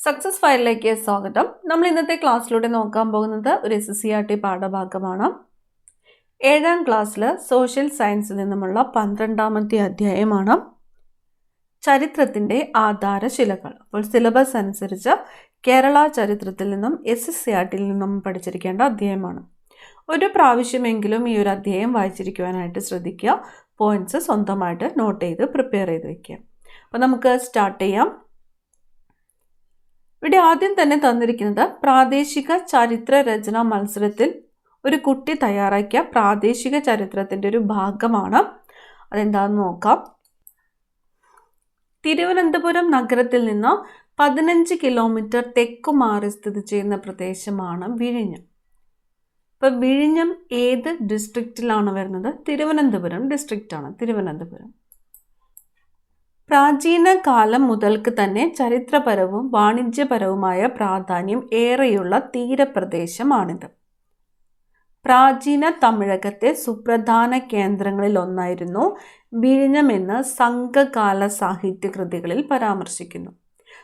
Success ഫയലിലേക്ക് സ്വാഗതം. നമ്മൾ ഇന്നത്തെ ക്ലാസ്സിലൂടെ നോക്കാൻ പോകുന്നത് ഒരു SSCRT പാഠഭാഗമാണ്. 7ാം ക്ലാസ്സിൽ സോഷ്യൽ സയൻസിൽ നിന്നുമുള്ള 12ാമത്തെ അധ്യായമാണ് ചരിത്രത്തിൻ്റെ ആധാരശിലകൾ. അപ്പോൾ സിലബസ് അനുസരിച്ച് കേരള ചരിത്രത്തിൽ നിന്നും SSCRTയിൽ നിന്നും പഠിച്ചിരിക്കേണ്ട അധ്യായമാണ്. ഒരു പ്രാവശ്യമെങ്കിലും ഈ ഒരു അധ്യായം വായിച്ചിരിക്കുവാനായിട്ട് ശ്രദ്ധിക്കുക. പോയിന്റ്സ് സ്വന്തമായിട്ട് നോട്ട് ചെയ്ത് പ്രിപ്പയർ ചെയ്ത് വയ്ക്കുക. അപ്പോൾ നമുക്ക് സ്റ്റാർട്ട് ചെയ്യാം. ഇവിടെ ആദ്യം തന്നെ തന്നിരിക്കുന്നത് പ്രാദേശിക ചരിത്ര രചനാ മത്സരത്തിൽ ഒരു കുട്ടി തയ്യാറാക്കിയ പ്രാദേശിക ചരിത്രത്തിൻ്റെ ഒരു ഭാഗമാണ്. അതെന്താണെന്ന് നോക്കാം. തിരുവനന്തപുരം നഗരത്തിൽ നിന്ന് 15 കിലോമീറ്റർ തെക്കുമാറി സ്ഥിതി ചെയ്യുന്ന പ്രദേശമാണ് വിഴിഞ്ഞം. ഇപ്പം വിഴിഞ്ഞം ഏത് ഡിസ്ട്രിക്റ്റിലാണ് വരുന്നത്? തിരുവനന്തപുരം ഡിസ്ട്രിക്റ്റാണ് തിരുവനന്തപുരം. പ്രാചീന കാലം മുതൽക്ക് തന്നെ ചരിത്രപരവും വാണിജ്യപരവുമായ പ്രാധാന്യം ഏറെയുള്ള തീരപ്രദേശമാണിത്. പ്രാചീന തമിഴകത്തെ സുപ്രധാന കേന്ദ്രങ്ങളിൽ ഒന്നായിരുന്നു വിഴിഞ്ഞമെന്ന് സംഘകാല സാഹിത്യകൃതികളിൽ പരാമർശിക്കുന്നു.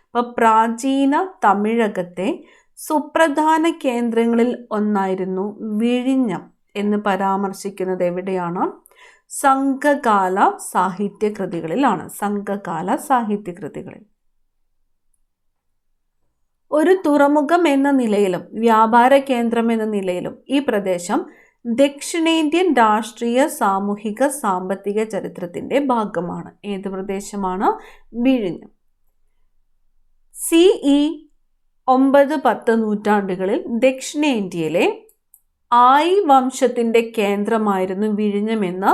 അപ്പോൾ പ്രാചീന തമിഴകത്തെ സുപ്രധാന കേന്ദ്രങ്ങളിൽ ഒന്നായിരുന്നു വിഴിഞ്ഞം എന്ന് പരാമർശിക്കുന്നത് എവിടെയാണ്? സംഘകാല സാഹിത്യകൃതികളിലാണ്. സംഘകാല സാഹിത്യകൃതികളിൽ. ഒരു തുറമുഖം എന്ന നിലയിലും വ്യാപാര കേന്ദ്രം എന്ന നിലയിലും ഈ പ്രദേശം ദക്ഷിണേന്ത്യൻ രാഷ്ട്രീയ സാമൂഹിക സാമ്പത്തിക ചരിത്രത്തിൻ്റെ ഭാഗമാണ്. ഏത് പ്രദേശമാണ്? വിഴിഞ്ഞം. CE 9-10 നൂറ്റാണ്ടുകളിൽ ദക്ഷിണേന്ത്യയിലെ ആയി വംശത്തിൻ്റെ കേന്ദ്രമായിരുന്നു വിഴിഞ്ഞമെന്ന്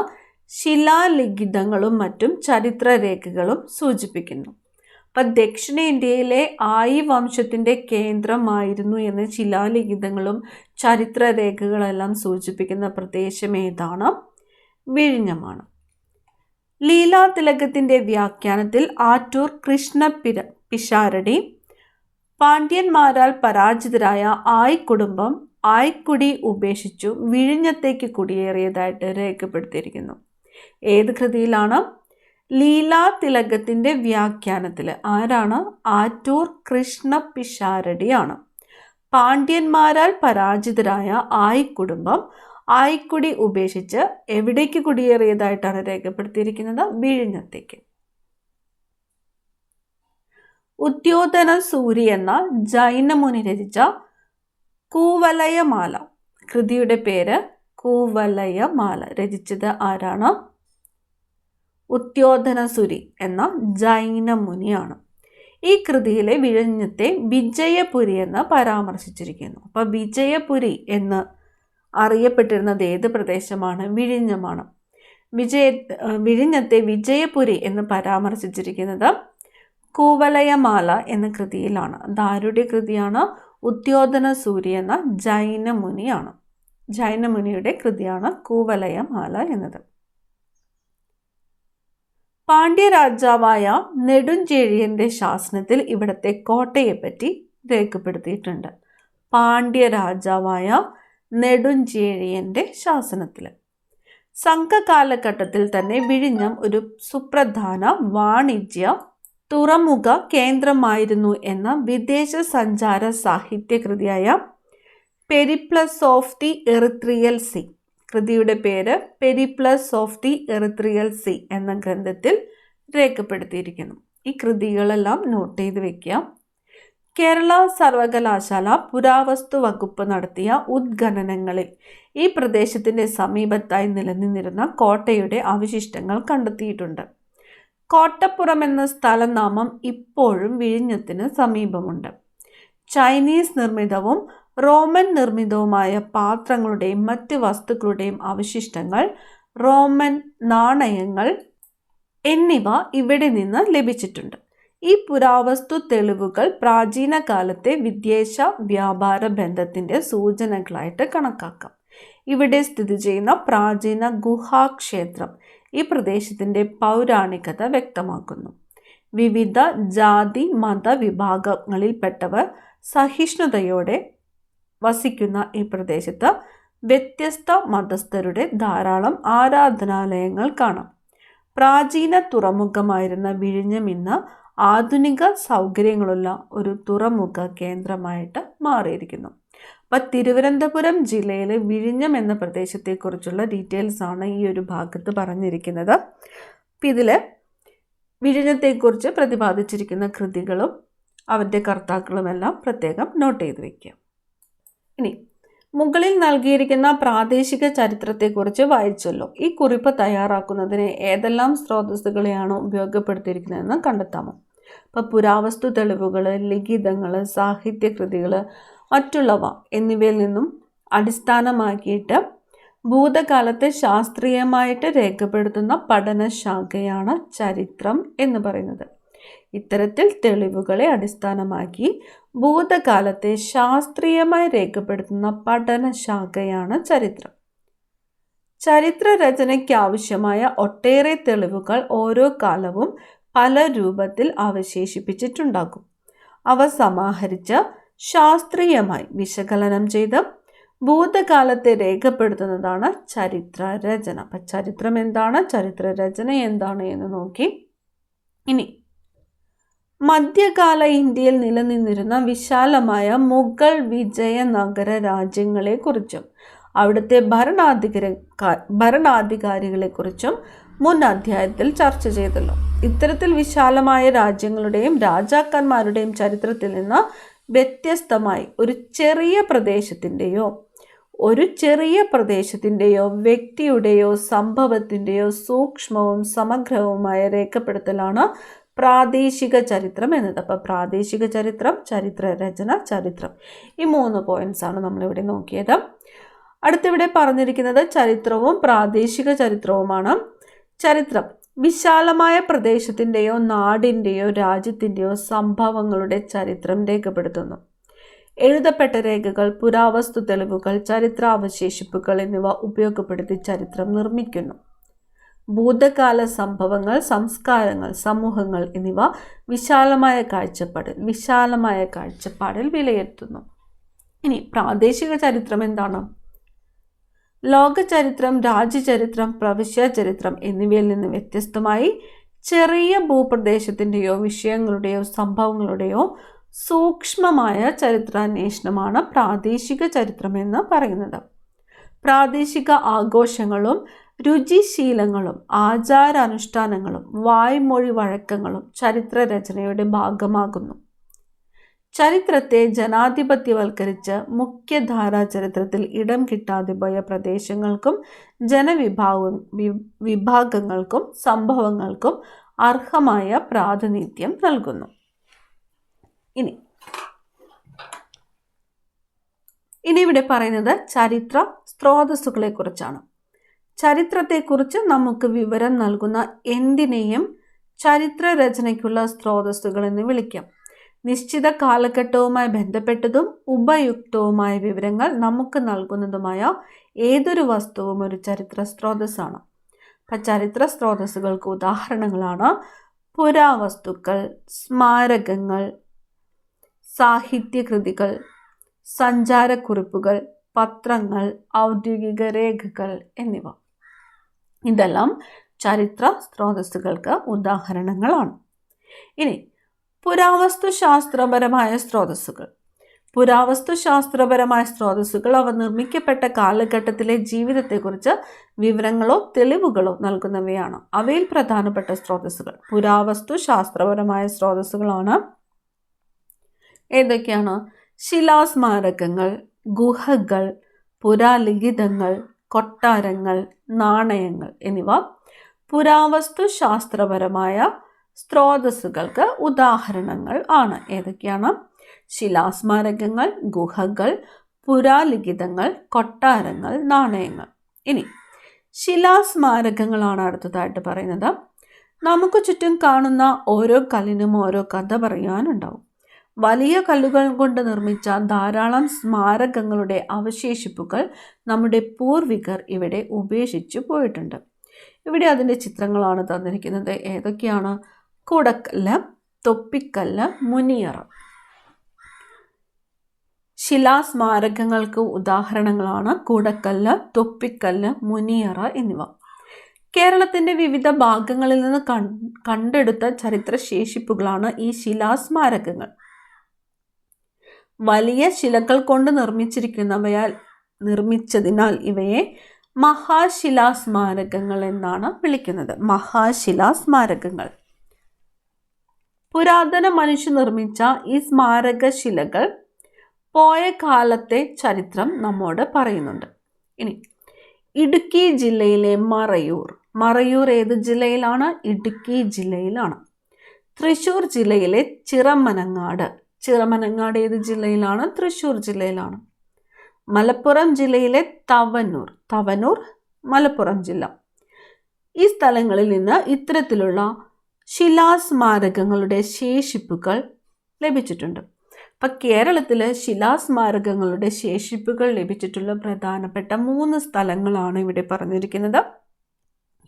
ശിലാലിഖിതങ്ങളും മറ്റും ചരിത്രരേഖകളും സൂചിപ്പിക്കുന്നു. അപ്പം ദക്ഷിണേന്ത്യയിലെ ആയി വംശത്തിൻ്റെ കേന്ദ്രമായിരുന്നു എന്ന് ശിലാലിഖിതങ്ങളും ചരിത്രരേഖകളെല്ലാം സൂചിപ്പിക്കുന്ന പ്രദേശം ഏതാണ്? വിഴിഞ്ഞമാണ്. ലീലാതിലകത്തിൻ്റെ വ്യാഖ്യാനത്തിൽ ആറ്റൂർ കൃഷ്ണ പിഷാരടി പാണ്ഡ്യന്മാരാൽ പരാജിതരായ ആയി കുടുംബം ആയിക്കുടി ഉപേക്ഷിച്ചു വിഴിഞ്ഞത്തേക്ക് കുടിയേറിയതായിട്ട് രേഖപ്പെടുത്തിയിരിക്കുന്നു. ഏത് കൃതിയിലാണ്? ലീലാതിലകത്തിൻ്റെ വ്യാഖ്യാനത്തിൽ. ആരാണ്? ആറ്റൂർ കൃഷ്ണ പിഷാരടിയാണ്. പാണ്ഡ്യന്മാരാൽ പരാജിതരായ ആയി കുടുംബം ആയിക്കുടി ഉപേക്ഷിച്ച് എവിടേക്ക് കുടിയേറിയതായിട്ടാണ് രേഖപ്പെടുത്തിയിരിക്കുന്നത്? വിഴിഞ്ഞത്തേക്ക്. ഉദ്യോധന സൂരി എന്ന ജൈനമുനി രചിച്ച കൂവലയമാല, കൃതിയുടെ പേര് കൂവലയമാല, രചിച്ചത് ആരാണ്? ഉദ്യോധനസുരി എന്ന ജൈനമുനിയാണ്. ഈ കൃതിയിലെ വിഴിഞ്ഞത്തെ വിജയപുരി എന്ന് പരാമർശിച്ചിരിക്കുന്നു. അപ്പോൾ വിജയപുരി എന്ന് അറിയപ്പെട്ടിരുന്നത് ഏത് പ്രദേശമാണ്? വിഴിഞ്ഞമാണ്. വിഴിഞ്ഞത്തെ വിജയപുരി എന്ന് പരാമർശിച്ചിരിക്കുന്നത് കൂവലയമാല എന്ന കൃതിയിലാണ്. അതാരുടെ കൃതിയാണ്? ഉദ്യോധനസൂരി എന്ന ജൈനമുനിയാണ്. ജൈനമുനിയുടെ കൃതിയാണ് കൂവലയമാല എന്നത്. പാണ്ഡ്യരാജാവായ നെടുഞ്ചേഴിയൻ്റെ ശാസനത്തിൽ ഇവിടുത്തെ കോട്ടയെപ്പറ്റി രേഖപ്പെടുത്തിയിട്ടുണ്ട്. പാണ്ഡ്യരാജാവായ നെടുഞ്ചേഴിയൻ്റെ ശാസനത്തിൽ. സംഘകാലഘട്ടത്തിൽ തന്നെ വിഴിഞ്ഞം ഒരു സുപ്രധാന വാണിജ്യ തുറമുഖ കേന്ദ്രമായിരുന്നു എന്ന വിദേശ സഞ്ചാര സാഹിത്യകൃതിയായ പെരിപ്ലസ് ഓഫ് ദി എറിത്രിയൽ സീ, കൃതിയുടെ പേര് പെരിപ്ലസ് ഓഫ് ദി എറിത്രിയൽ സീ എന്ന ഗ്രന്ഥത്തിൽ രേഖപ്പെടുത്തിയിരിക്കുന്നു. ഈ കൃതികളെല്ലാം നോട്ട് ചെയ്ത് വയ്ക്കുക. കേരള സർവകലാശാല പുരാവസ്തു വകുപ്പ് നടത്തിയ ഉദ്ഖനനങ്ങളിൽ ഈ പ്രദേശത്തിൻ്റെ സമീപത്തായി നിലനിന്നിരുന്ന കോട്ടയുടെ അവശിഷ്ടങ്ങൾ കണ്ടെത്തിയിട്ടുണ്ട്. കോട്ടപ്പുറം എന്ന സ്ഥലനാമം ഇപ്പോഴും വിഴിഞ്ഞത്തിന് സമീപമുണ്ട്. ചൈനീസ് നിർമ്മിതവും റോമൻ നിർമ്മിതവുമായ പാത്രങ്ങളുടെയും മറ്റ് വസ്തുക്കളുടെയും അവശിഷ്ടങ്ങൾ, റോമൻ നാണയങ്ങൾ എന്നിവ ഇവിടെ നിന്ന് ലഭിച്ചിട്ടുണ്ട്. ഈ പുരാവസ്തു തെളിവുകൾ പ്രാചീന കാലത്തെ വിദേശ വ്യാപാര ബന്ധത്തിൻ്റെ സൂചനകളായിട്ട് കണക്കാക്കാം. ഇവിടെ സ്ഥിതി ചെയ്യുന്ന പ്രാചീന ഗുഹാക്ഷേത്രം ഈ പ്രദേശത്തിൻ്റെ പൗരാണികത വ്യക്തമാക്കുന്നു. വിവിധ ജാതി മത വിഭാഗങ്ങളിൽപ്പെട്ടവർ സഹിഷ്ണുതയോടെ വസിക്കുന്ന ഈ പ്രദേശത്ത് വ്യത്യസ്ത മതസ്ഥരുടെ ധാരാളം ആരാധനാലയങ്ങൾ കാണാം. പ്രാചീന തുറമുഖമായിരുന്ന വിഴിഞ്ഞം ഇന്ന് ആധുനിക സൗകര്യങ്ങളുള്ള ഒരു തുറമുഖ കേന്ദ്രമായിട്ട് മാറിയിരിക്കുന്നു. അപ്പം തിരുവനന്തപുരം ജില്ലയിലെ വിഴിഞ്ഞം എന്ന പ്രദേശത്തെക്കുറിച്ചുള്ള ഡീറ്റെയിൽസ് ആണ് ഈ ഒരു ഭാഗത്ത് പറഞ്ഞിരിക്കുന്നത്. അപ്പം ഇതിൽ വിഴിഞ്ഞത്തെക്കുറിച്ച് പ്രതിപാദിച്ചിരിക്കുന്ന കൃതികളും അവരുടെ കർത്താക്കളുമെല്ലാം പ്രത്യേകം നോട്ട് ചെയ്ത് വയ്ക്കുക. ഇനി മുകളിൽ നൽകിയിരിക്കുന്ന പ്രാദേശിക ചരിത്രത്തെക്കുറിച്ച് വായിച്ചല്ലോ. ഈ കുറിപ്പ് തയ്യാറാക്കുന്നതിന് ഏതെല്ലാം സ്രോതസ്സുകളെയാണ് ഉപയോഗപ്പെടുത്തിയിരിക്കുന്നതെന്ന് കണ്ടെത്താമോ? അപ്പോൾ പുരാവസ്തു തെളിവുകൾ, ലിഖിതങ്ങൾ, സാഹിത്യകൃതികൾ, മറ്റുള്ളവ എന്നിവയിൽ നിന്നും അടിസ്ഥാനമാക്കിയിട്ട് ഭൂതകാലത്തെ ശാസ്ത്രീയമായിട്ട് രേഖപ്പെടുത്തുന്ന പഠനശാഖയാണ് ചരിത്രം എന്ന് പറയുന്നത്. ഇത്തരത്തിൽ തെളിവുകളെ അടിസ്ഥാനമാക്കി ഭൂതകാലത്തെ ശാസ്ത്രീയമായി രേഖപ്പെടുത്തുന്ന പഠനശാഖയാണ് ചരിത്രം. ചരിത്ര രചനയ്ക്ക് ആവശ്യമായ ഒട്ടേറെ തെളിവുകൾ ഓരോ കാലവും പല രൂപത്തിൽ അവശേഷിപ്പിച്ചിട്ടുണ്ടാകും. അവ സമാഹരിച്ച് ശാസ്ത്രീയമായി വിശകലനം ചെയ്ത് ഭൂതകാലത്തെ രേഖപ്പെടുത്തുന്നതാണ് ചരിത്ര രചന. അപ്പം ചരിത്രം എന്താണ്, ചരിത്ര രചന എന്താണ് എന്ന് നോക്കി. ഇനി മധ്യകാല ഇന്ത്യയിൽ നിലനിന്നിരുന്ന വിശാലമായ മുഗൾ വിജയനഗര രാജ്യങ്ങളെക്കുറിച്ചും അവിടുത്തെ ഭരണാധികാരികളെക്കുറിച്ചും മുൻ അധ്യായത്തിൽ ചർച്ച ചെയ്തല്ലോ. ഇത്തരത്തിൽ വിശാലമായ രാജ്യങ്ങളുടെയും രാജാക്കന്മാരുടെയും ചരിത്രത്തിൽ നിന്ന് വ്യത്യസ്തമായി ഒരു ചെറിയ പ്രദേശത്തിൻ്റെയോ വ്യക്തിയുടെയോ സംഭവത്തിൻ്റെയോ സൂക്ഷ്മവും സമഗ്രവുമായ രേഖപ്പെടുത്തലാണ് പ്രാദേശിക ചരിത്രം എന്നത്. അപ്പോൾ പ്രാദേശിക ചരിത്രം, ചരിത്ര രചന, ചരിത്രം, ഈ 3 പോയിന്റ്സ് ആണ് നമ്മളിവിടെ നോക്കിയത്. അടുത്തിവിടെ പറഞ്ഞിരിക്കുന്നത് ചരിത്രവും പ്രാദേശിക ചരിത്രവുമാണ്. ചരിത്രം വിശാലമായ പ്രദേശത്തിൻ്റെയോ നാടിൻ്റെയോ രാജ്യത്തിൻ്റെയോ സംഭവങ്ങളുടെ ചരിത്രം രേഖപ്പെടുത്തുന്നു. എഴുതപ്പെട്ട രേഖകൾ, പുരാവസ്തു തെളിവുകൾ, ചരിത്രാവശേഷിപ്പുകൾ എന്നിവ ഉപയോഗപ്പെടുത്തി ചരിത്രം നിർമ്മിക്കുന്നു. ഭൂതകാല സംഭവങ്ങൾ, സംസ്കാരങ്ങൾ, സമൂഹങ്ങൾ എന്നിവ വിശാലമായ കാഴ്ചപ്പാടിൽ വിലയിരുത്തുന്നു. ഇനി പ്രാദേശിക ചരിത്രം എന്താണ്? ലോക ചരിത്രം, രാജ്യചരിത്രം, പ്രവിശ്യ ചരിത്രം എന്നിവയിൽ നിന്ന് വ്യത്യസ്തമായി ചെറിയ ഭൂപ്രദേശത്തിൻ്റെയോ വിഷയങ്ങളുടെയോ സംഭവങ്ങളുടെയോ സൂക്ഷ്മമായ ചരിത്രാന്വേഷണമാണ് പ്രാദേശിക ചരിത്രം എന്ന് പറയുന്നത്. പ്രാദേശിക ആഘോഷങ്ങളും രുചിശീലങ്ങളും ആചാരാനുഷ്ഠാനങ്ങളും വായ്മൊഴി വഴക്കങ്ങളും ചരിത്രരചനയുടെ ഭാഗമാകുന്നു. ചരിത്രത്തെ ജനാധിപത്യവൽക്കരിച്ച് മുഖ്യധാരാ ചരിത്രത്തിൽ ഇടം കിട്ടാതെ പോയ പ്രദേശങ്ങൾക്കും ജനവിഭാഗങ്ങൾക്കും സംഭവങ്ങൾക്കും അർഹമായ പ്രാതിനിധ്യം നൽകുന്നു. ഇനി ഇവിടെ പറയുന്നത് ചരിത്ര സ്രോതസ്സുകളെ കുറിച്ചാണ്. ചരിത്രത്തെക്കുറിച്ച് നമുക്ക് വിവരം നൽകുന്ന എന്തിനേയും ചരിത്ര രചനയ്ക്കുള്ള സ്രോതസ്സുകൾ എന്ന് വിളിക്കാം. നിശ്ചിത കാലഘട്ടവുമായി ബന്ധപ്പെട്ടതും ഉപയുക്തവുമായ വിവരങ്ങൾ നമുക്ക് നൽകുന്നതുമായ ഏതൊരു വസ്തുവും ഒരു ചരിത്ര സ്രോതസ്സാണ്. അപ്പം ചരിത്ര സ്രോതസ്സുകൾക്ക് ഉദാഹരണങ്ങളാണ് പുരാവസ്തുക്കൾ, സ്മാരകങ്ങൾ, സാഹിത്യകൃതികൾ, സഞ്ചാരക്കുറിപ്പുകൾ, പത്രങ്ങൾ, ഔദ്യോഗിക രേഖകൾ എന്നിവ. ഇതെല്ലാം ചരിത്ര സ്രോതസ്സുകൾക്ക് ഉദാഹരണങ്ങളാണ്. ഇനി പുരാവസ്തുശാസ്ത്രപരമായ സ്രോതസ്സുകൾ അവ നിർമ്മിക്കപ്പെട്ട കാലഘട്ടത്തിലെ ജീവിതത്തെക്കുറിച്ച് വിവരങ്ങളോ തെളിവുകളോ നൽകുന്നവയാണ്. അവയിൽ പ്രധാനപ്പെട്ട സ്രോതസ്സുകൾ പുരാവസ്തുശാസ്ത്രപരമായ സ്രോതസ്സുകളാണ്. ഏതൊക്കെയാണ്? ശിലാസ്മാരകങ്ങൾ, ഗുഹകൾ, പുരാലിഖിതങ്ങൾ, കൊട്ടാരങ്ങൾ, നാണയങ്ങൾ എന്നിവ പുരാവസ്തുശാസ്ത്രപരമായ സ്രോതസ്സുകൾക്ക് ഉദാഹരണങ്ങൾ ആണ്. ഏതൊക്കെയാണ്? ശിലാസ്മാരകങ്ങൾ, ഗുഹകൾ, പുരാലിഖിതങ്ങൾ, കൊട്ടാരങ്ങൾ, നാണയങ്ങൾ. ഇനി ശിലാസ്മാരകങ്ങളാണ് അടുത്തതായിട്ട് പറയുന്നത്. നമുക്ക് ചുറ്റും കാണുന്ന ഓരോ കല്ലിനും ഓരോ കഥ പറയാനുണ്ടാവും. വലിയ കല്ലുകൾ കൊണ്ട് നിർമ്മിച്ച ധാരാളം സ്മാരകങ്ങളുടെ അവശേഷിപ്പുകൾ നമ്മുടെ പൂർവികർ ഇവിടെ ഉപേക്ഷിച്ചു പോയിട്ടുണ്ട്. ഇവിടെ അതിൻ്റെ ചിത്രങ്ങളാണ് തന്നിരിക്കുന്നത്. ഏതൊക്കെയാണ്? കൂടക്കല്ല്, തൊപ്പിക്കല്ല്, മുനിയറ. ശിലാസ്മാരകങ്ങൾക്ക് ഉദാഹരണങ്ങളാണ് കൂടക്കല്ല്, തൊപ്പിക്കല്ല്, മുനിയറ എന്നിവ. കേരളത്തിൻ്റെ വിവിധ ഭാഗങ്ങളിൽ നിന്ന് കണ്ടെടുത്ത ചരിത്രശേഷിപ്പുകളാണ് ഈ ശിലാസ്മാരകങ്ങൾ. വലിയ ശിലകൾ കൊണ്ട് നിർമ്മിച്ചതിനാൽ ഇവയെ മഹാശിലാസ്മാരകങ്ങൾ എന്നാണ് വിളിക്കുന്നത്. മഹാശിലാസ്മാരകങ്ങൾ. പുരാതന മനുഷ്യർ നിർമ്മിച്ച ഈ സ്മാരകശിലകൾ പോയ കാലത്തെ ചരിത്രം നമ്മോട് പറയുന്നുണ്ട്. ഇനി ഇടുക്കി ജില്ലയിലെ മറയൂർ ഏത് ജില്ലയിലാണ്? ഇടുക്കി ജില്ലയിലാണ്. തൃശ്ശൂർ ജില്ലയിലെ ചിറമനങ്ങാട് ഏത് ജില്ലയിലാണ്? തൃശ്ശൂർ ജില്ലയിലാണ്. മലപ്പുറം ജില്ലയിലെ തവനൂർ മലപ്പുറം ജില്ല. ഈ സ്ഥലങ്ങളിൽ നിന്ന് ഇത്തരത്തിലുള്ള ശിലാസ്മാരകങ്ങളുടെ ശേഷിപ്പുകൾ ലഭിച്ചിട്ടുണ്ട്. അപ്പം കേരളത്തിൽ ശിലാസ്മാരകങ്ങളുടെ ശേഷിപ്പുകൾ ലഭിച്ചിട്ടുള്ള പ്രധാനപ്പെട്ട 3 സ്ഥലങ്ങളാണ് ഇവിടെ പറഞ്ഞിരിക്കുന്നത്.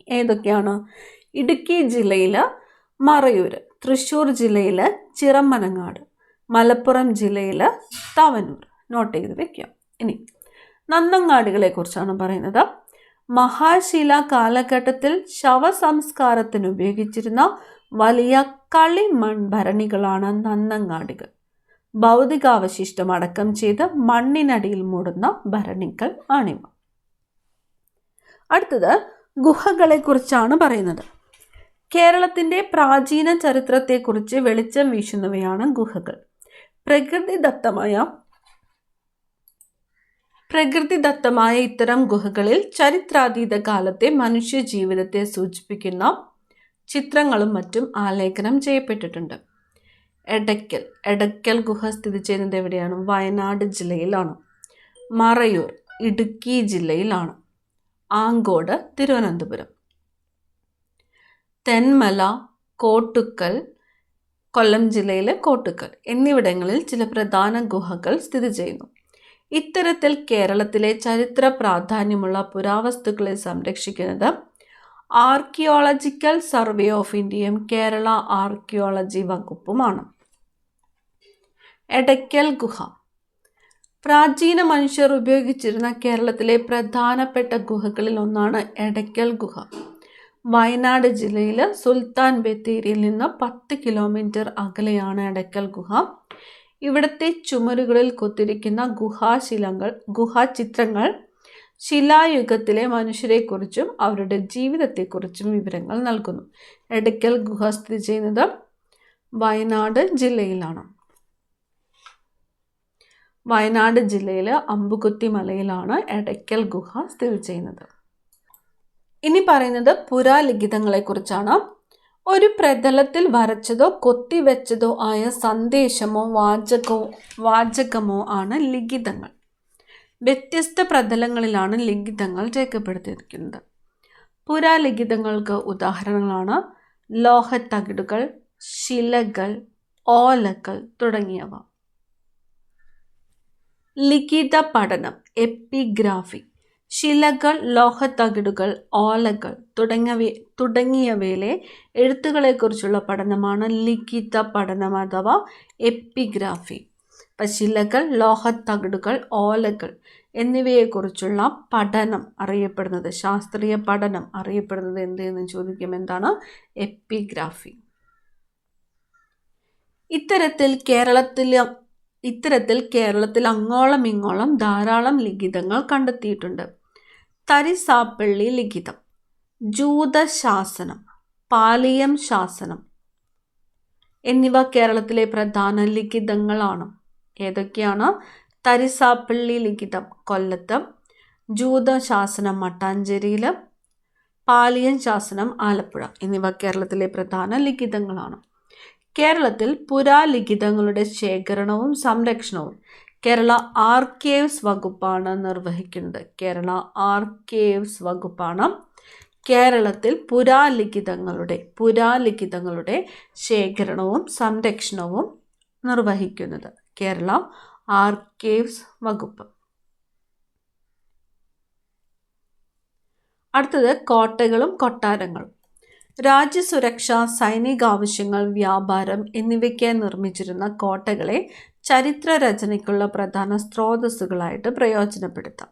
ഏതൊക്കെയാണ്? ഇടുക്കി ജില്ലയിൽ മറയൂർ, തൃശ്ശൂർ ജില്ലയിൽ ചിറമനങ്ങാട്, മലപ്പുറം ജില്ലയിൽ തവനൂർ. നോട്ട് ചെയ്ത് വെക്കാം. ഇനി നന്നങ്ങാടുകളെ കുറിച്ചാണ് പറയുന്നത്. മഹാശില കാലഘട്ടത്തിൽ ശവസംസ്കാരത്തിന് ഉപയോഗിച്ചിരുന്ന വലിയ കളിമൺ ഭരണികളാണ് നന്നങ്ങാടുകൾ. ഭൗതികാവശിഷ്ടം അടക്കം ചെയ്ത് മണ്ണിനടിയിൽ മൂടുന്ന ഭരണികൾ ആണിവ. അടുത്തത് ഗുഹകളെ കുറിച്ചാണ് പറയുന്നത്. കേരളത്തിൻ്റെ പ്രാചീന ചരിത്രത്തെക്കുറിച്ച് വെളിച്ചം വീശുന്നവയാണ് ഗുഹകൾ. പ്രകൃതിദത്തമായ ഇത്തരം ഗുഹകളിൽ ചരിത്രാതീത കാലത്തെ മനുഷ്യ ജീവിതത്തെ സൂചിപ്പിക്കുന്ന ചിത്രങ്ങളും മറ്റും ആലേഖനം ചെയ്യപ്പെട്ടിട്ടുണ്ട്. എടയ്ക്കൽ ഗുഹ സ്ഥിതി ചെയ്യുന്നത് എവിടെയാണ്? വയനാട് ജില്ലയിലാണ്. മറയൂർ ഇടുക്കി ജില്ലയിലാണ്. ആങ്കോട് തിരുവനന്തപുരം. തെന്മല, കോട്ടുക്കൽ കൊല്ലം ജില്ലയിലെ കോട്ടുക്കൽ എന്നിവിടങ്ങളിൽ ചില പ്രധാന ഗുഹകൾ സ്ഥിതി ചെയ്യുന്നു. ഇത്തരത്തിൽ കേരളത്തിലെ ചരിത്ര പ്രാധാന്യമുള്ള പുരാവസ്തുക്കളെ സംരക്ഷിക്കുന്നത് ആർക്കിയോളജിക്കൽ സർവേ ഓഫ് ഇന്ത്യയും കേരള ആർക്കിയോളജി വകുപ്പുമാണ്. എടയ്ക്കൽ ഗുഹ പ്രാചീന മനുഷ്യർ ഉപയോഗിച്ചിരുന്ന കേരളത്തിലെ പ്രധാനപ്പെട്ട ഗുഹകളിൽ ഒന്നാണ് എടയ്ക്കൽ ഗുഹ. വയനാട് ജില്ലയിൽ സുൽത്താൻ ബത്തേരിയിൽ നിന്ന് 10 കിലോമീറ്റർ അകലെയാണ് എടയ്ക്കൽ ഗുഹ. ഇവിടുത്തെ ചുമരുകളിൽ കൊത്തിരിക്കുന്ന ഗുഹാചിത്രങ്ങൾ ശിലായുഗത്തിലെ മനുഷ്യരെക്കുറിച്ചും അവരുടെ ജീവിതത്തെക്കുറിച്ചും വിവരങ്ങൾ നൽകുന്നു. എടയ്ക്കൽ ഗുഹ സ്ഥിതി ചെയ്യുന്നത് വയനാട് ജില്ലയിലാണ്. വയനാട് ജില്ലയിൽ അമ്പുകുത്തി മലയിലാണ് എടയ്ക്കൽ ഗുഹ സ്ഥിതി ചെയ്യുന്നത്. ഇനി പറയുന്നത് പുരാലിഖിതങ്ങളെക്കുറിച്ചാണ്. ഒരു പ്രതലത്തിൽ വരച്ചതോ കൊത്തിവെച്ചതോ ആയ സന്ദേശമോ വാചകമോ ആണ് ലിഖിതങ്ങൾ. വ്യത്യസ്ത പ്രതലങ്ങളിലാണ് ലിഖിതങ്ങൾ രേഖപ്പെടുത്തിയിരിക്കുന്നത്. പുരാലിഖിതങ്ങൾക്ക് ഉദാഹരണങ്ങളാണ് ലോഹത്തകിടുകൾ, ശിലകൾ, ഓലകൾ തുടങ്ങിയവ. ലിഖിത പഠനം, എപ്പിഗ്രാഫി. ശിലകൾ, ലോഹത്തകിടുകൾ, ഓലകൾ തുടങ്ങിയവയിലെ എഴുത്തുകളെക്കുറിച്ചുള്ള പഠനമാണ് ലിഖിത പഠനം അഥവാ എപ്പിഗ്രാഫി. അപ്പം ശിലകൾ, ലോഹത്തകിടുകൾ, ഓലകൾ എന്നിവയെക്കുറിച്ചുള്ള പഠനം അറിയപ്പെടുന്നത്, ശാസ്ത്രീയ പഠനം അറിയപ്പെടുന്നത് എന്തെന്ന് ചോദിക്കും. എന്താണ്? എപ്പിഗ്രാഫി. ഇത്തരത്തിൽ കേരളത്തിൽ അങ്ങോളം ഇങ്ങോളം ധാരാളം ലിഖിതങ്ങൾ കണ്ടെത്തിയിട്ടുണ്ട്. തരിസാപ്പള്ളി ലിഖിതം, ജൂതശാസനം, പാലിയം ശാസനം എന്നിവ കേരളത്തിലെ പ്രധാന ലിഖിതങ്ങളാണ്. ഏതൊക്കെയാണ്? തരിസാപ്പള്ളി ലിഖിതം കൊല്ലത്ത്, ജൂതശാസനം മട്ടാഞ്ചേരിയിൽ, പാലിയം ശാസനം ആലപ്പുഴ എന്നിവ കേരളത്തിലെ പ്രധാന ലിഖിതങ്ങളാണ്. കേരളത്തിൽ പുരാലിഖിതങ്ങളുടെ ശേഖരണവും സംരക്ഷണവും കേരള ആർക്കൈവ്സ് വകുപ്പാണ് നിർവഹിക്കുന്നത്. കേരള ആർക്കൈവ്സ് വകുപ്പാണ് കേരളത്തിൽ പുരാലിഖിതങ്ങളുടെ ശേഖരണവും സംരക്ഷണവും നിർവഹിക്കുന്നത്. കേരള ആർക്കൈവ്സ് വകുപ്പ്. അടുത്തത് കോട്ടകളും കൊട്ടാരങ്ങളും. രാജ്യസുരക്ഷ, സൈനികാവശ്യങ്ങൾ, വ്യാപാരം എന്നിവയ്ക്കായി നിർമ്മിച്ചിരുന്ന കോട്ടകളെ ചരിത്രരചനയ്ക്കുള്ള പ്രധാന സ്രോതസ്സുകളായിട്ട് പ്രയോജനപ്പെടുത്താം.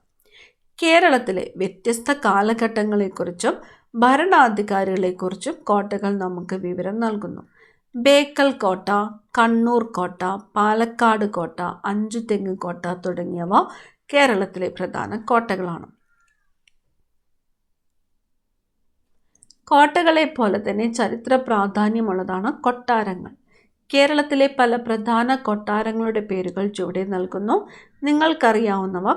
കേരളത്തിലെ വ്യത്യസ്ത കാലഘട്ടങ്ങളെക്കുറിച്ചും ഭരണാധികാരികളെക്കുറിച്ചും കോട്ടകൾ നമുക്ക് വിവരം നൽകുന്നു. ബേക്കൽ കോട്ട, കണ്ണൂർ കോട്ട, പാലക്കാട് കോട്ട, അഞ്ചുതെങ്ങ് കോട്ട തുടങ്ങിയവ കേരളത്തിലെ പ്രധാന കോട്ടകളാണ്. കോട്ടകളെ പോലെ തന്നെ ചരിത്ര പ്രാധാന്യമുള്ളതാണ് കൊട്ടാരങ്ങൾ. കേരളത്തിലെ പല പ്രധാന കൊട്ടാരങ്ങളുടെ പേരുകൾ ചുവടെ നൽകുന്നു. നിങ്ങൾക്കറിയാവുന്നവ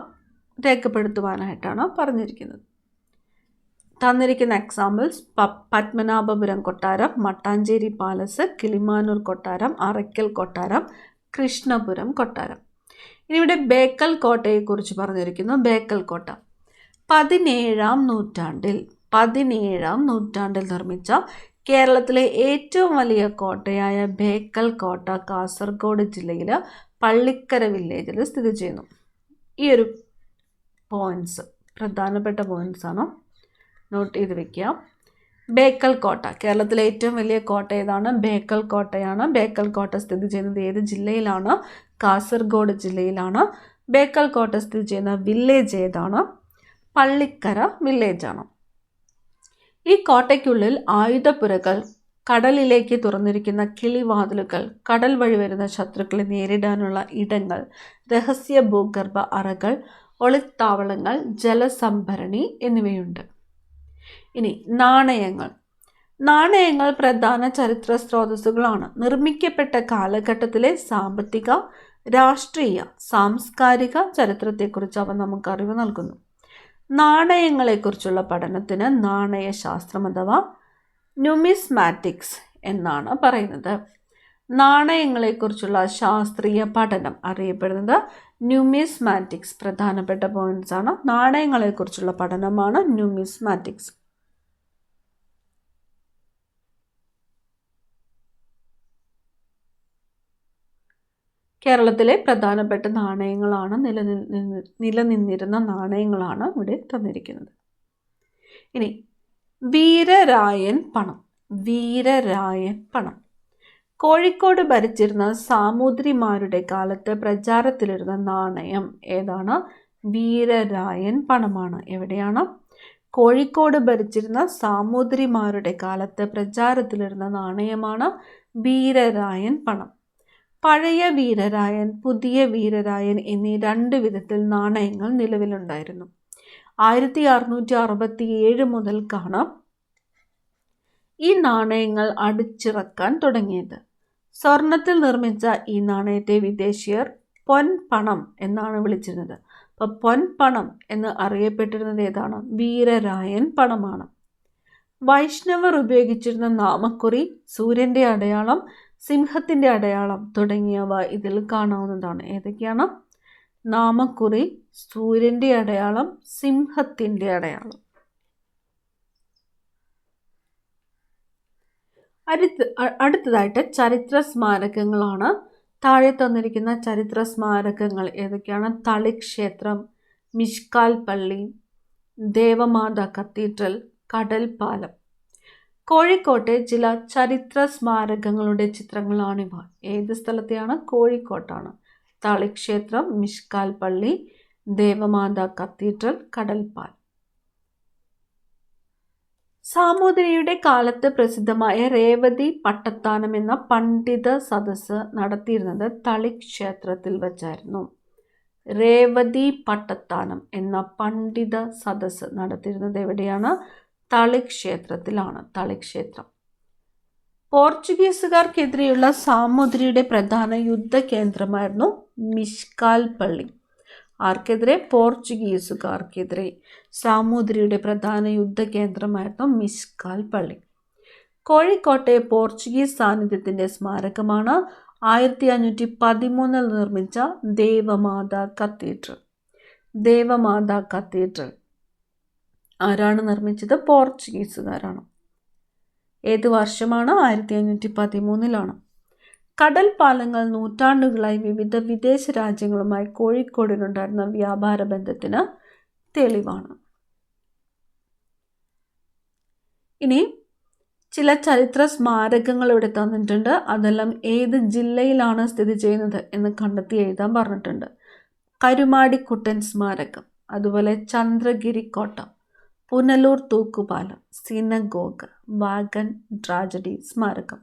രേഖപ്പെടുത്തുവാനായിട്ടാണ് പറഞ്ഞിരിക്കുന്നത്. തന്നിരിക്കുന്ന എക്സാമ്പിൾസ്: പത്മനാഭപുരം കൊട്ടാരം, മട്ടാഞ്ചേരി പാലസ്, കിളിമാനൂർ കൊട്ടാരം, അറയ്ക്കൽ കൊട്ടാരം, കൃഷ്ണപുരം കൊട്ടാരം. ഇനി ഇവിടെ ബേക്കൽ കോട്ടയെക്കുറിച്ച് പറഞ്ഞിരിക്കുന്നു. ബേക്കൽ കോട്ട 17-ാം നൂറ്റാണ്ടിൽ നിർമ്മിച്ച കേരളത്തിലെ ഏറ്റവും വലിയ കോട്ടയായ ബേക്കൽ കോട്ട കാസർഗോഡ് ജില്ലയിൽ പള്ളിക്കര വില്ലേജിൽ സ്ഥിതി ചെയ്യുന്നു. ഈ ഒരു പോയിന്റ്സ് പ്രധാനപ്പെട്ട പോയിന്റ്സ് ആണ്, നോട്ട് ചെയ്ത് വെക്കുക. ബേക്കൽ കോട്ട, കേരളത്തിലെ ഏറ്റവും വലിയ കോട്ട ഏതാണ്? ബേക്കൽ കോട്ടയാണ്. ബേക്കൽ കോട്ട സ്ഥിതി ചെയ്യുന്നത് ഏത് ജില്ലയിലാണ്? കാസർഗോഡ് ജില്ലയിലാണ്. ബേക്കൽ കോട്ട സ്ഥിതി ചെയ്യുന്ന വില്ലേജ് ഏതാണ്? പള്ളിക്കര വില്ലേജാണ്. ഈ കോട്ടയ്ക്കുള്ളിൽ ആയുധപ്പുരകൾ, കടലിലേക്ക് തുറന്നിരിക്കുന്ന കിളിവാതിലുകൾ, കടൽ വഴി വരുന്ന ശത്രുക്കളെ നേരിടാനുള്ള ഇടങ്ങൾ, രഹസ്യ ഭൂഗർഭ അറകൾ, ഒളിത്താവളങ്ങൾ, ജലസംഭരണി എന്നിവയുണ്ട്. ഇനി നാണയങ്ങൾ പ്രധാന ചരിത്ര സ്രോതസ്സുകളാണ്. നിർമ്മിക്കപ്പെട്ട കാലഘട്ടത്തിലെ സാമ്പത്തിക, രാഷ്ട്രീയ, സാംസ്കാരിക ചരിത്രത്തെക്കുറിച്ച് അവ നമുക്ക് അറിവ് നൽകുന്നു. നാണയങ്ങളെക്കുറിച്ചുള്ള പഠനത്തിന് നാണയശാസ്ത്രം അഥവാ ന്യൂമിസ്മാറ്റിക്സ് എന്നാണ് പറയുന്നത്. നാണയങ്ങളെക്കുറിച്ചുള്ള ശാസ്ത്രീയ പഠനം അറിയപ്പെടുന്നത് ന്യൂമിസ്മാറ്റിക്സ്. പ്രധാനപ്പെട്ട പോയിന്റ്സ് ആണ്. നാണയങ്ങളെക്കുറിച്ചുള്ള പഠനമാണ് ന്യൂമിസ്മാറ്റിക്സ്. കേരളത്തിലെ പ്രധാനപ്പെട്ട നാണയങ്ങളാണ്, നിലനിന്നിരുന്ന നാണയങ്ങളാണ് ഇവിടെ തന്നിരിക്കുന്നത്. ഇനി വീരരായൻ പണം. കോഴിക്കോട് ഭരിച്ചിരുന്ന സാമൂതിരിമാരുടെ കാലത്ത് പ്രചാരത്തിലിരുന്ന നാണയം ഏതാണ്? വീരരായൻ പണമാണ്. എവിടെയാണ്? കോഴിക്കോട് ഭരിച്ചിരുന്ന സാമൂതിരിമാരുടെ കാലത്ത് പ്രചാരത്തിലിരുന്ന നാണയമാണ് വീരരായൻ പണം. പഴയ വീരരായൻ, പുതിയ വീരരായൻ എന്നീ 2 വിധത്തിൽ നാണയങ്ങൾ നിലവിലുണ്ടായിരുന്നു. 1667 മുതൽക്കാണ് ഈ നാണയങ്ങൾ അടിച്ചിറക്കാൻ തുടങ്ങിയത്. സ്വർണത്തിൽ നിർമ്മിച്ച ഈ നാണയത്തെ വിദേശീയർ പൊൻപണം എന്നാണ് വിളിച്ചിരുന്നത്. അപ്പോൾ പൊൻപണം എന്ന് അറിയപ്പെട്ടിരുന്നത് ഏതാണ്? വീരരായൻ പണമാണ്. വൈഷ്ണവർ ഉപയോഗിച്ചിരുന്ന നാമക്കുറി, സൂര്യൻ്റെ അടയാളം, സിംഹത്തിൻ്റെ അടയാളം തുടങ്ങിയവ ഇതിൽ കാണാവുന്നതാണ്. ഏതൊക്കെയാണ്? നാമക്കുറി, സൂര്യൻ്റെ അടയാളം, സിംഹത്തിൻ്റെ അടയാളം. അടുത്തതായിട്ട് ചരിത്ര സ്മാരകങ്ങളാണ്. താഴെ തന്നിരിക്കുന്ന ചരിത്ര സ്മാരകങ്ങൾ ഏതൊക്കെയാണ്? തളിക്ഷേത്രം, മിഷ്കാൽ പള്ളി, ദേവമാതാ കത്തീഡ്രൽ, കടൽപ്പാലം. കോഴിക്കോട്ടെ ചില ചരിത്ര സ്മാരകങ്ങളുടെ ചിത്രങ്ങളാണിവ. ഏത് സ്ഥലത്തെയാണ്? കോഴിക്കോട്ടാണ്. തളിക്ഷേത്രം, മിഷ്കാൽ പള്ളി, ദേവമാതാ കത്തീഡ്രൽ, കടൽപ്പാലം. സാമൂതിരിയുടെ കാലത്ത് പ്രസിദ്ധമായ രേവതി പട്ടത്താനം എന്ന പണ്ഡിത സദസ്സ് നടത്തിയിരുന്നത് തളിക്ഷേത്രത്തിൽ വച്ചായിരുന്നു. രേവതി പട്ടത്താനം എന്ന പണ്ഡിത സദസ്സ് നടത്തിയിരുന്നത് എവിടെയാണ്? തളിക്ഷേത്രത്തിലാണ്. തളിക്ഷേത്രം. പോർച്ചുഗീസുകാർക്കെതിരെയുള്ള സാമൂതിരിയുടെ പ്രധാന യുദ്ധ കേന്ദ്രമായിരുന്നു മിഷ്കാൽ പള്ളി. ആർക്കെതിരെ? പോർച്ചുഗീസുകാർക്കെതിരെ സാമൂതിരിയുടെ പ്രധാന യുദ്ധ കേന്ദ്രമായിരുന്നു മിഷ്കാൽ പള്ളി. കോഴിക്കോട്ടെ പോർച്ചുഗീസ് സാന്നിധ്യത്തിൻ്റെ സ്മാരകമാണ് 1513 നിർമ്മിച്ച ദേവമാതാ കത്തീഡ്രൽ. ദേവമാതാ കത്തീഡ്രൽ ആരാണ് നിർമ്മിച്ചത്? പോർച്ചുഗീസുകാരാണ്. ഏത് വർഷമാണ്? 1513. കടൽ പാലങ്ങൾ നൂറ്റാണ്ടുകളായി വിവിധ വിദേശ രാജ്യങ്ങളുമായി കോഴിക്കോടിനുണ്ടായിരുന്ന വ്യാപാര ബന്ധത്തിന് തെളിവാണ്. ഇനി ചില ചരിത്ര സ്മാരകങ്ങൾ ഇവിടെ തന്നിട്ടുണ്ട്. അതെല്ലാം ഏത് ജില്ലയിലാണ് സ്ഥിതി ചെയ്യുന്നത് എന്ന് കണ്ടെത്തി എഴുതാൻ പറഞ്ഞിട്ടുണ്ട്. കരുമാടിക്കുട്ടൻ സ്മാരകം, അതുപോലെ ചന്ദ്രഗിരി കോട്ട, പുനലൂർ തൂക്കുപാലം, സിനഗോഗ്, വാഗൺ ട്രാജഡി സ്മാരകം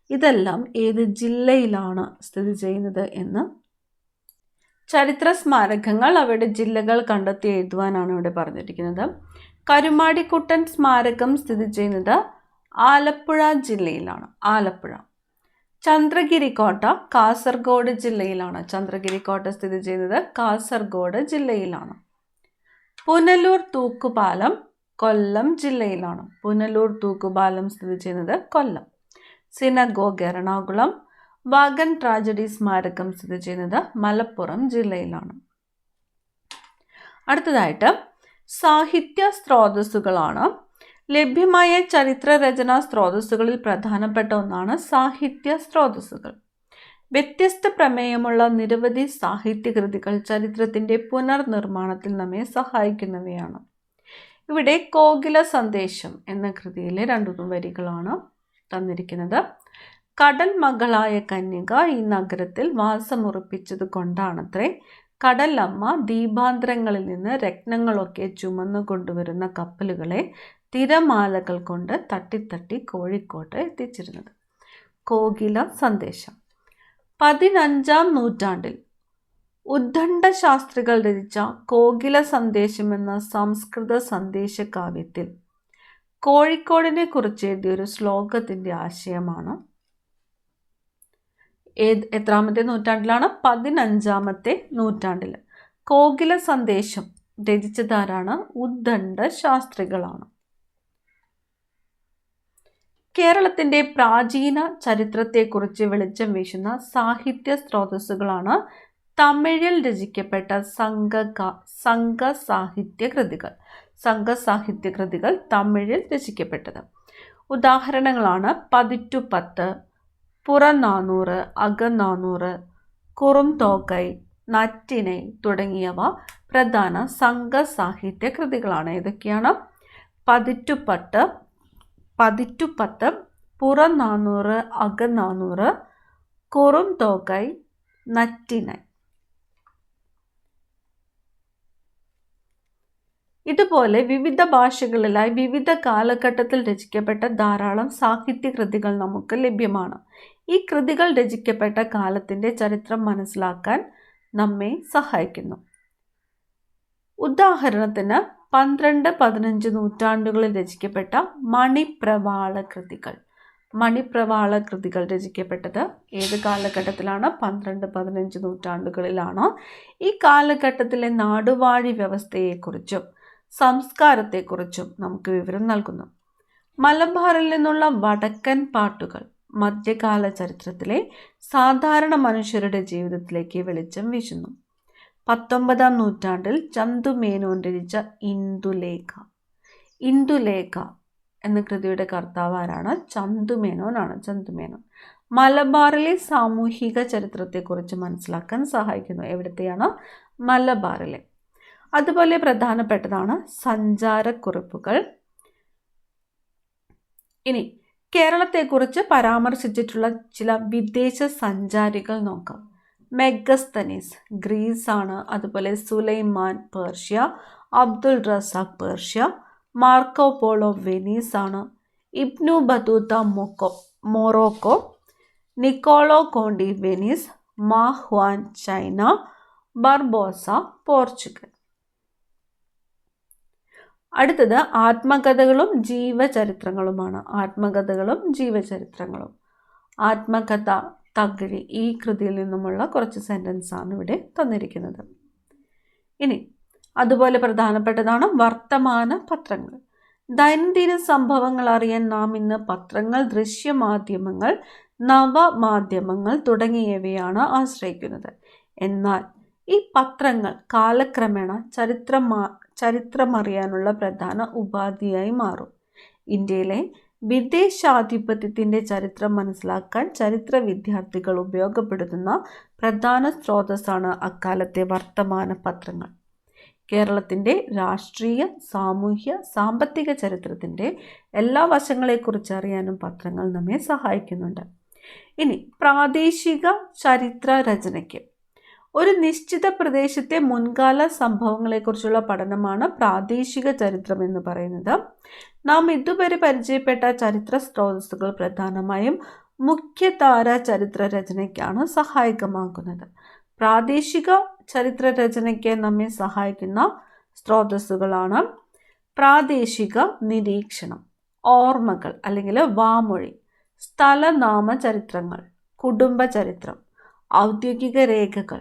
ഇതെല്ലാം ഏത് ജില്ലയിലാണ് സ്ഥിതി ചെയ്യുന്നത് എന്ന് ചരിത്ര സ്മാരകങ്ങൾ അവയുടെ ജില്ലകൾ കണ്ടെത്തി എഴുതുവാനാണ് ഇവിടെ പറഞ്ഞിരിക്കുന്നത്. കരുമാടിക്കുട്ടൻ സ്മാരകം സ്ഥിതി ചെയ്യുന്നത് ആലപ്പുഴ ജില്ലയിലാണ്. ആലപ്പുഴ. ചന്ദ്രഗിരി കോട്ട കാസർഗോഡ് ജില്ലയിലാണ്. ചന്ദ്രഗിരി കോട്ട സ്ഥിതി ചെയ്യുന്നത് കാസർഗോഡ് ജില്ലയിലാണ്. പുനലൂർ തൂക്കുപാലം കൊല്ലം ജില്ലയിലാണ്. പുനലൂർ തൂക്കുപാലം സ്ഥിതി ചെയ്യുന്നത് കൊല്ലം. സിനഗോഗ് എറണാകുളം. വാഗൺ ട്രാജഡി സ്മാരകം സ്ഥിതി ചെയ്യുന്നത് മലപ്പുറം ജില്ലയിലാണ്. അടുത്തതായിട്ട് സാഹിത്യ സ്രോതസ്സുകളാണ്. ലഭ്യമായ ചരിത്രരചനാ സ്രോതസ്സുകളിൽ പ്രധാനപ്പെട്ട ഒന്നാണ് സാഹിത്യ സ്രോതസ്സുകൾ. വ്യത്യസ്ത പ്രമേയമുള്ള നിരവധി സാഹിത്യകൃതികൾ ചരിത്രത്തിൻ്റെ പുനർനിർമ്മാണത്തിൽ നമ്മെ സഹായിക്കുന്നവയാണ്. ഇവിടെ കോകില സന്ദേശം എന്ന കൃതിയിലെ 2 വരികളാണ് തന്നിരിക്കുന്നത്. കടൽ മകളായ കന്യക ഈ നഗരത്തിൽ വാസമുറപ്പിച്ചത് കൊണ്ടാണത്രേ കടലമ്മ ദീപാന്തരങ്ങളിൽ നിന്ന് രത്നങ്ങളൊക്കെ ചുമന്നു കൊണ്ടുവരുന്ന കപ്പലുകളെ തിരമാലകൾ കൊണ്ട് തട്ടിത്തട്ടി കോഴിക്കോട്ട് എത്തിച്ചിരുന്നത്. കോകില സന്ദേശം. 15-ാം നൂറ്റാണ്ടിൽ ഉദ്ദണ്ഡ ശാസ്ത്രികൾ രചിച്ച കോകില സന്ദേശം എന്ന സംസ്കൃത സന്ദേശകാവ്യത്തിൽ കോഴിക്കോടിനെ കുറിച്ച് എഴുതിയൊരു ശ്ലോകത്തിൻ്റെ ആശയമാണ്. എത്രാമത്തെ നൂറ്റാണ്ടിലാണ്? 15-ാമത്തെ നൂറ്റാണ്ടിൽ. കോകില സന്ദേശം രചിച്ചതാരാണ്? ഉദ്ദണ്ഡ ശാസ്ത്രികളാണ്. കേരളത്തിൻ്റെ പ്രാചീന ചരിത്രത്തെക്കുറിച്ച് വെളിച്ചം വീശുന്ന സാഹിത്യ സ്രോതസ്സുകളാണ് തമിഴിൽ രചിക്കപ്പെട്ട സംഘസാഹിത്യകൃതികൾ. സംഘസാഹിത്യകൃതികൾ തമിഴിൽ രചിക്കപ്പെട്ടത്. ഉദാഹരണങ്ങളാണ് പതിറ്റുപത്ത്, പുറനാനൂറ്, അകനാനൂറ്, കുറുംതോകൈ, നറ്റിണை തുടങ്ങിയവ പ്രധാന സംഘസാഹിത്യ കൃതികളാണ്. ഏതൊക്കെയാണ്? പതിറ്റുപത്ത്, പുറനാനൂറ്, അകനാനൂറ്, കുറുംതോകൈ, നറ്റിണை. ഇതുപോലെ വിവിധ ഭാഷകളിലായി വിവിധ കാലഘട്ടത്തിൽ രചിക്കപ്പെട്ട ധാരാളം സാഹിത്യകൃതികൾ നമുക്ക് ലഭ്യമാണ്. ഈ കൃതികൾ രചിക്കപ്പെട്ട കാലത്തിൻ്റെ ചരിത്രം മനസ്സിലാക്കാൻ നമ്മെ സഹായിക്കുന്നു. ഉദാഹരണത്തിന് 12-15 നൂറ്റാണ്ടുകളിൽ രചിക്കപ്പെട്ട മണിപ്രവാള കൃതികൾ. മണിപ്രവാള കൃതികൾ രചിക്കപ്പെട്ടത് ഏത് കാലഘട്ടത്തിലാണ്? 12-15 നൂറ്റാണ്ടുകളിലാണ്. ഈ കാലഘട്ടത്തിലെ നാടുവാഴി വ്യവസ്ഥയെക്കുറിച്ചും സംസ്കാരത്തെക്കുറിച്ചും നമുക്ക് വിവരം നൽകുന്നു. മലബാറിൽ നിന്നുള്ള വടക്കൻ പാട്ടുകൾ മധ്യകാല ചരിത്രത്തിലെ സാധാരണ മനുഷ്യരുടെ ജീവിതത്തിലേക്ക് വെളിച്ചം വീശുന്നു. 19-ാം നൂറ്റാണ്ടിൽ ചന്തുമേനോൻ രചിച്ച ഇന്ദുലേഖ എന്ന കൃതിയുടെ കർത്താവ് ആരാണ്? ചന്തുമേനോനാണ്. ചന്തുമേനോൻ മലബാറിലെ സാമൂഹിക ചരിത്രത്തെക്കുറിച്ച് മനസ്സിലാക്കാൻ സഹായിക്കുന്നു. എവിടത്തെയാണ്? മലബാറിലെ. അതുപോലെ പ്രധാനപ്പെട്ടതാണ് സഞ്ചാരക്കുറിപ്പുകൾ. ഇനി കേരളത്തെക്കുറിച്ച് പരാമർശിച്ചിട്ടുള്ള ചില വിദേശ സഞ്ചാരികൾ നോക്കാം. മെഗസ്തനീസ് ഗ്രീസാണ്. അതുപോലെ Sulaiman Persia, Abdul Razzaq Persia, Marco Polo Venice ആണ്. Ibn Battuta Morocco, Niccolo Conti Venice, Ma Huan China, ബർബോസ Portugal. അടുത്തത് ആത്മകഥകളും ജീവചരിത്രങ്ങളുമാണ്. ആത്മകഥകളും ജീവചരിത്രങ്ങളും. ആത്മകഥ തകഴി ഈ കൃതിയിൽ നിന്നുമുള്ള കുറച്ച് സെൻറ്റൻസ് ആണ് ഇവിടെ തന്നിരിക്കുന്നത്. ഇനി അതുപോലെ പ്രധാനപ്പെട്ടതാണ് വർത്തമാന പത്രങ്ങൾ. ദൈനംദിന സംഭവങ്ങൾ അറിയാൻ നാം ഇന്ന് പത്രങ്ങൾ, ദൃശ്യമാധ്യമങ്ങൾ, നവമാധ്യമങ്ങൾ തുടങ്ങിയവയാണ് ആശ്രയിക്കുന്നത്. എന്നാൽ ഈ പത്രങ്ങൾ കാലക്രമേണ ചരിത്രമറിയാനുള്ള പ്രധാന ഉപാധിയായി മാറും. ഇന്ത്യയിലെ വിദേശാധിപത്യത്തിൻ്റെ ചരിത്രം മനസ്സിലാക്കാൻ ചരിത്ര വിദ്യാർത്ഥികൾ ഉപയോഗപ്പെടുത്തുന്ന പ്രധാന സ്രോതസ്സാണ് അക്കാലത്തെ വർത്തമാന പത്രങ്ങൾ. കേരളത്തിൻ്റെ രാഷ്ട്രീയ, സാമൂഹ്യ, സാമ്പത്തിക ചരിത്രത്തിൻ്റെ എല്ലാ വശങ്ങളെക്കുറിച്ച് അറിയാനും പത്രങ്ങൾ നമ്മെ സഹായിക്കുന്നുണ്ട്. ഇനി പ്രാദേശിക ചരിത്ര രചനയ്ക്ക് ഒരു നിശ്ചിത പ്രദേശത്തെ മുൻകാല സംഭവങ്ങളെക്കുറിച്ചുള്ള പഠനമാണ് പ്രാദേശിക ചരിത്രം എന്ന് പറയുന്നത്. നാം ഇതുവരെ പരിചയപ്പെട്ട ചരിത്ര സ്രോതസ്സുകൾ പ്രധാനമായും മുഖ്യധാര ചരിത്ര രചനയ്ക്കാണ് സഹായകമാകുന്നത്. പ്രാദേശിക ചരിത്ര രചനയ്ക്ക് നമ്മെ സഹായിക്കുന്ന സ്രോതസ്സുകളാണ് പ്രാദേശിക നിരീക്ഷണം, ഓർമ്മകൾ അല്ലെങ്കിൽ വാമൊഴി, സ്ഥലനാമ ചരിത്രങ്ങൾ, കുടുംബ ചരിത്രം, ഔദ്യോഗിക രേഖകൾ,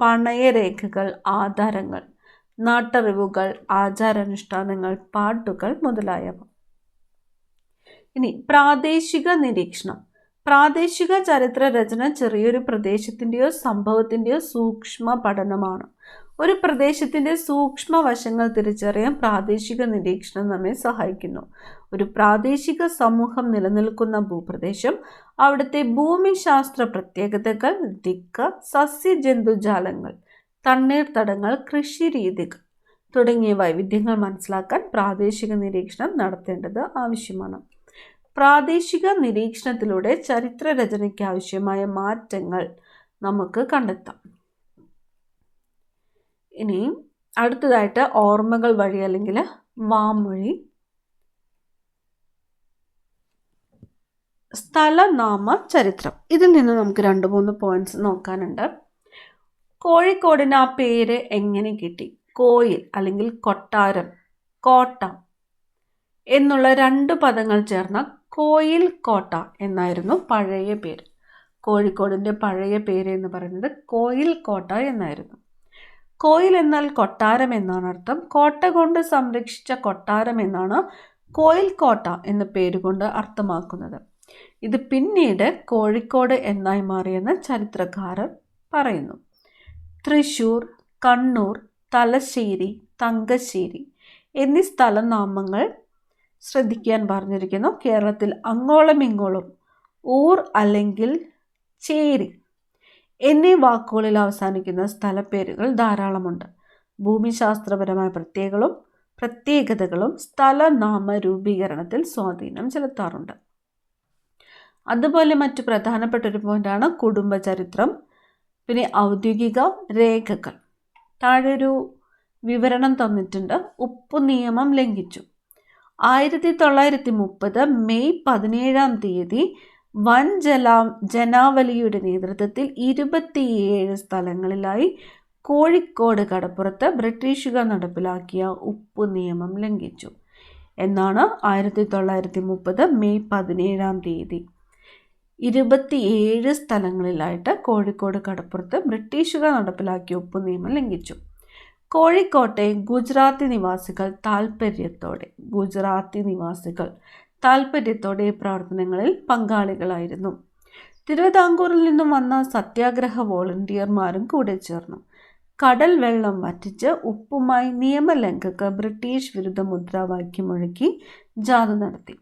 പണയരേഖകൾ, ആധാരങ്ങൾ, നാട്ടറിവുകൾ, ആചാരാനുഷ്ഠാനങ്ങൾ, പാട്ടുകൾ മുതലായവ. ഇനി പ്രാദേശിക നിരീക്ഷണം. പ്രാദേശിക ചരിത്ര രചന ചെറിയൊരു പ്രദേശത്തിൻ്റെയോ സംഭവത്തിൻ്റെയോ സൂക്ഷ്മ പഠനമാണ്. ഒരു പ്രദേശത്തിൻ്റെ സൂക്ഷ്മ വശങ്ങൾ തിരിച്ചറിയാൻ പ്രാദേശിക നിരീക്ഷണം നമ്മെ സഹായിക്കുന്നു. ഒരു പ്രാദേശിക സമൂഹം നിലനിൽക്കുന്ന ഭൂപ്രദേശം, അവിടുത്തെ ഭൂമിശാസ്ത്ര പ്രത്യേകതകൾ, ദിക്ക്, സസ്യജന്തുജാലങ്ങൾ, തണ്ണീർത്തടങ്ങൾ, കൃഷിരീതികൾ തുടങ്ങിയ വൈവിധ്യങ്ങൾ മനസ്സിലാക്കാൻ പ്രാദേശിക നിരീക്ഷണം നടത്തേണ്ടത് ആവശ്യമാണ്. പ്രാദേശിക നിരീക്ഷണത്തിലൂടെ ചരിത്ര രചനയ്ക്ക് ആവശ്യമായ മാറ്റങ്ങൾ നമുക്ക് കണ്ടെത്താം. ഇനി അടുത്തതായിട്ട് ഓർമ്മകൾ വഴി അല്ലെങ്കിൽ വാമൊഴി, സ്ഥലനാമ ചരിത്രം. ഇതിൽ നിന്ന് നമുക്ക് 2-3 പോയിന്റ്സ് നോക്കാനുണ്ട്. കോഴിക്കോടിന് ആ പേര് എങ്ങനെ കിട്ടി? കോയിൽ അല്ലെങ്കിൽ കൊട്ടാരം, കോട്ട എന്നുള്ള 2 പദങ്ങൾ ചേർന്ന കോയിൽ കോട്ട എന്നായിരുന്നു പഴയ പേര്. കോഴിക്കോടിൻ്റെ പഴയ പേര് എന്ന് പറയുന്നത് കോയിൽ കോട്ട എന്നായിരുന്നു. കോയിൽ എന്നാൽ കൊട്ടാരം എന്നാണ് അർത്ഥം. കോട്ട കൊണ്ട് സംരക്ഷിച്ച കൊട്ടാരം എന്നാണ് കോയിൽ കോട്ട എന്ന പേരുകൊണ്ട് അർത്ഥമാക്കുന്നത്. ഇത് പിന്നീട് കോഴിക്കോട് എന്നായി മാറിയെന്ന് ചരിത്രകാരൻ പറയുന്നു. തൃശ്ശൂർ, കണ്ണൂർ, തലശ്ശേരി, തങ്കശ്ശേരി എന്നീ സ്ഥലനാമങ്ങൾ ശ്രദ്ധിക്കാൻ പറഞ്ഞിരിക്കുന്നു. കേരളത്തിൽ അങ്ങോളം ഇങ്ങോളം ഊർ അല്ലെങ്കിൽ ചേരി എന്നീ വാക്കുകളിൽ അവസാനിക്കുന്ന സ്ഥലപ്പേരുകൾ ധാരാളമുണ്ട്. ഭൂമിശാസ്ത്രപരമായ പ്രത്യേകതകളും സ്ഥലനാമ രൂപീകരണത്തിൽ സ്വാധീനം ചെലുത്താറുണ്ട്. അതുപോലെ മറ്റു പ്രധാനപ്പെട്ട ഒരു പോയിന്റാണ് കുടുംബചരിത്രം. പിന്നെ ഔദ്യോഗിക രേഖകൾ. താഴെ ഒരു വിവരണം തന്നിട്ടുണ്ട്. ഉപ്പു നിയമം ലംഘിച്ചു. 1930 മെയ് 17 വൻ ജനാവലിയുടെ നേതൃത്വത്തിൽ 27 സ്ഥലങ്ങളിലായി കോഴിക്കോട് കടപ്പുറത്ത് ബ്രിട്ടീഷുകാർ നടപ്പിലാക്കിയ ഉപ്പു നിയമം ലംഘിച്ചു എന്നാണ് 1930 മെയ് 17 27 സ്ഥലങ്ങളിലായിട്ട് കോഴിക്കോട് കടപ്പുറത്ത് ബ്രിട്ടീഷുകാർ നടപ്പിലാക്കിയ ഉപ്പു നിയമം ലംഘിച്ചു. കോഴിക്കോട്ടെ ഗുജറാത്തി നിവാസികൾ താൽപ്പര്യത്തോടെ പ്രവർത്തനങ്ങളിൽ പങ്കാളികളായിരുന്നു. തിരുവിതാംകൂറിൽ നിന്നും വന്ന സത്യാഗ്രഹ വോളണ്ടിയർമാരും കൂടെ ചേർന്നു. കടൽ വെള്ളം വറ്റിച്ച് ഉപ്പുമായി നിയമലംഘകർ ബ്രിട്ടീഷ് വിരുദ്ധ മുദ്രാവാക്യം മുഴക്കി ജാഥ നടത്തി.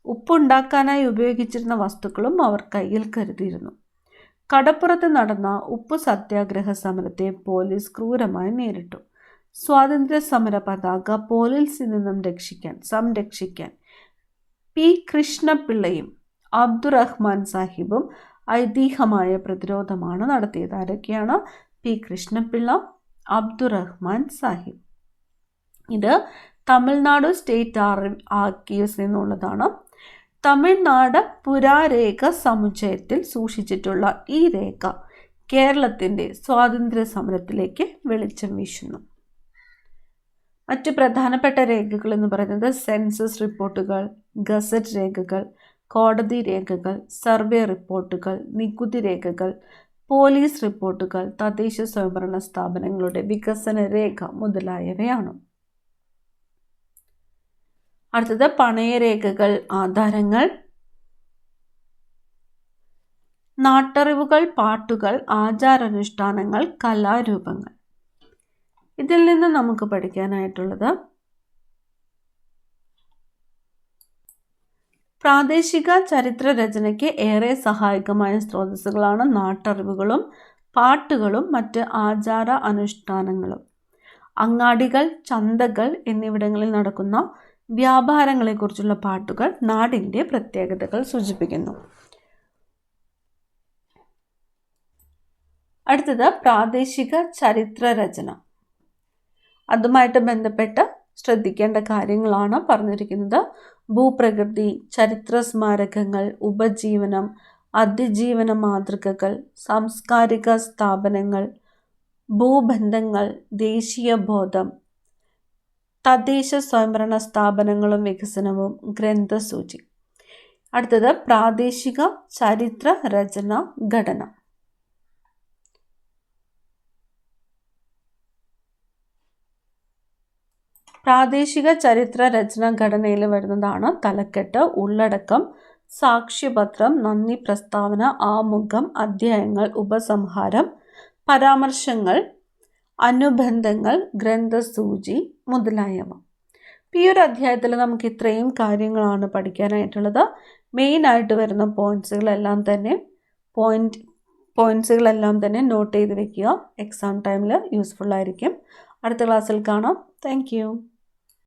ഉപ്പുണ്ടാക്കാനായി ഉപയോഗിച്ചിരുന്ന വസ്തുക്കളും അവർ കയ്യിൽ കരുതിയിരുന്നു. കടപ്പുറത്ത് നടന്ന ഉപ്പു സത്യാഗ്രഹ സമരത്തെ പോലീസ് ക്രൂരമായി നേരിട്ടു. സ്വാതന്ത്ര്യ സമര പതാക പോലീസിൽ നിന്നും സംരക്ഷിക്കാൻ പി കൃഷ്ണപിള്ളയും അബ്ദുറഹ്മാൻ സാഹിബും ഐതിഹ്യമായ പ്രതിരോധമാണ് നടത്തിയത്. ആരൊക്കെയാണ്? പി കൃഷ്ണപിള്ള, അബ്ദുറഹ്മാൻ സാഹിബ്. ഇത് തമിഴ്നാട് സ്റ്റേറ്റ് ആർക്കീവ്സിൽ നിന്നുള്ളതാണ്. തമിഴ്നാട് പുരാരേഖ സമുച്ചയത്തിൽ സൂക്ഷിച്ചിട്ടുള്ള ഈ രേഖ കേരളത്തിൻ്റെ സ്വാതന്ത്ര്യ സമരത്തിലേക്ക് വെളിച്ചം വീശുന്നു. മറ്റ് പ്രധാനപ്പെട്ട രേഖകൾ എന്ന് പറയുന്നത് സെൻസസ് റിപ്പോർട്ടുകൾ, ഗസറ്റ് രേഖകൾ, കോടതി രേഖകൾ, സർവേ റിപ്പോർട്ടുകൾ, നികുതി രേഖകൾ, പോലീസ് റിപ്പോർട്ടുകൾ, തദ്ദേശ സ്വയംഭരണ സ്ഥാപനങ്ങളുടെ വികസന രേഖ മുതലായവയാണ്. അടുത്തത് പണയരേഖകൾ, ആധാരങ്ങൾ, നാട്ടറിവുകൾ, പാട്ടുകൾ, ആചാരാനുഷ്ഠാനങ്ങൾ, കലാരൂപങ്ങൾ. ഇതിൽ നിന്ന് നമുക്ക് പഠിക്കാനായിട്ടുള്ളത് പ്രാദേശിക ചരിത്ര രചനയ്ക്ക് ഏറെ സഹായകമായ സ്രോതസ്സുകളാണ് നാട്ടറിവുകളും പാട്ടുകളും മറ്റ് ആചാര അനുഷ്ഠാനങ്ങളും. അങ്ങാടികൾ, ചന്തകൾ എന്നിവിടങ്ങളിൽ നടക്കുന്ന വ്യാപാരങ്ങളെക്കുറിച്ചുള്ള പാട്ടുകൾ നാടിൻ്റെ പ്രത്യേകതകൾ സൂചിപ്പിക്കുന്നു. അടുത്തത് പ്രാദേശിക ചരിത്ര രചന. അതുമായിട്ട് ബന്ധപ്പെട്ട് ശ്രദ്ധിക്കേണ്ട കാര്യങ്ങളാണ് പറഞ്ഞിരിക്കുന്നത്. ഭൂപ്രകൃതി, ചരിത്ര സ്മാരകങ്ങൾ, ഉപജീവനം, അതിജീവന മാതൃകകൾ, സാംസ്കാരിക സ്ഥാപനങ്ങൾ, ഭൂബന്ധങ്ങൾ, ദേശീയ ബോധം, തദ്ദേശ സ്വയംഭരണ സ്ഥാപനങ്ങളും വികസനവും, ഗ്രന്ഥസൂചി. അടുത്തത് പ്രാദേശിക ചരിത്ര രചന ഘടന. പ്രാദേശിക ചരിത്ര രചന ഘടനയിൽ വരുന്നതാണ് തലക്കെട്ട്, ഉള്ളടക്കം, സാക്ഷ്യപത്രം, നന്ദി പ്രസ്താവന, ആമുഖം, അധ്യായങ്ങൾ, ഉപസംഹാരം, പരാമർശങ്ങൾ, അനുബന്ധങ്ങൾ, ഗ്രന്ഥസൂചി മുതലായവ. ഈ ഒരു അധ്യായത്തിൽ നമുക്ക് ഇത്രയും കാര്യങ്ങളാണ് പഠിക്കാനായിട്ടുള്ളത്. മെയിനായിട്ട് വരുന്ന പോയിന്റ്സുകളെല്ലാം തന്നെ നോട്ട് ചെയ്ത് വെക്കുക. എക്സാം ടൈമിൽ യൂസ്ഫുൾ ആയിരിക്കും. അടുത്ത ക്ലാസ്സിൽ കാണാം. താങ്ക്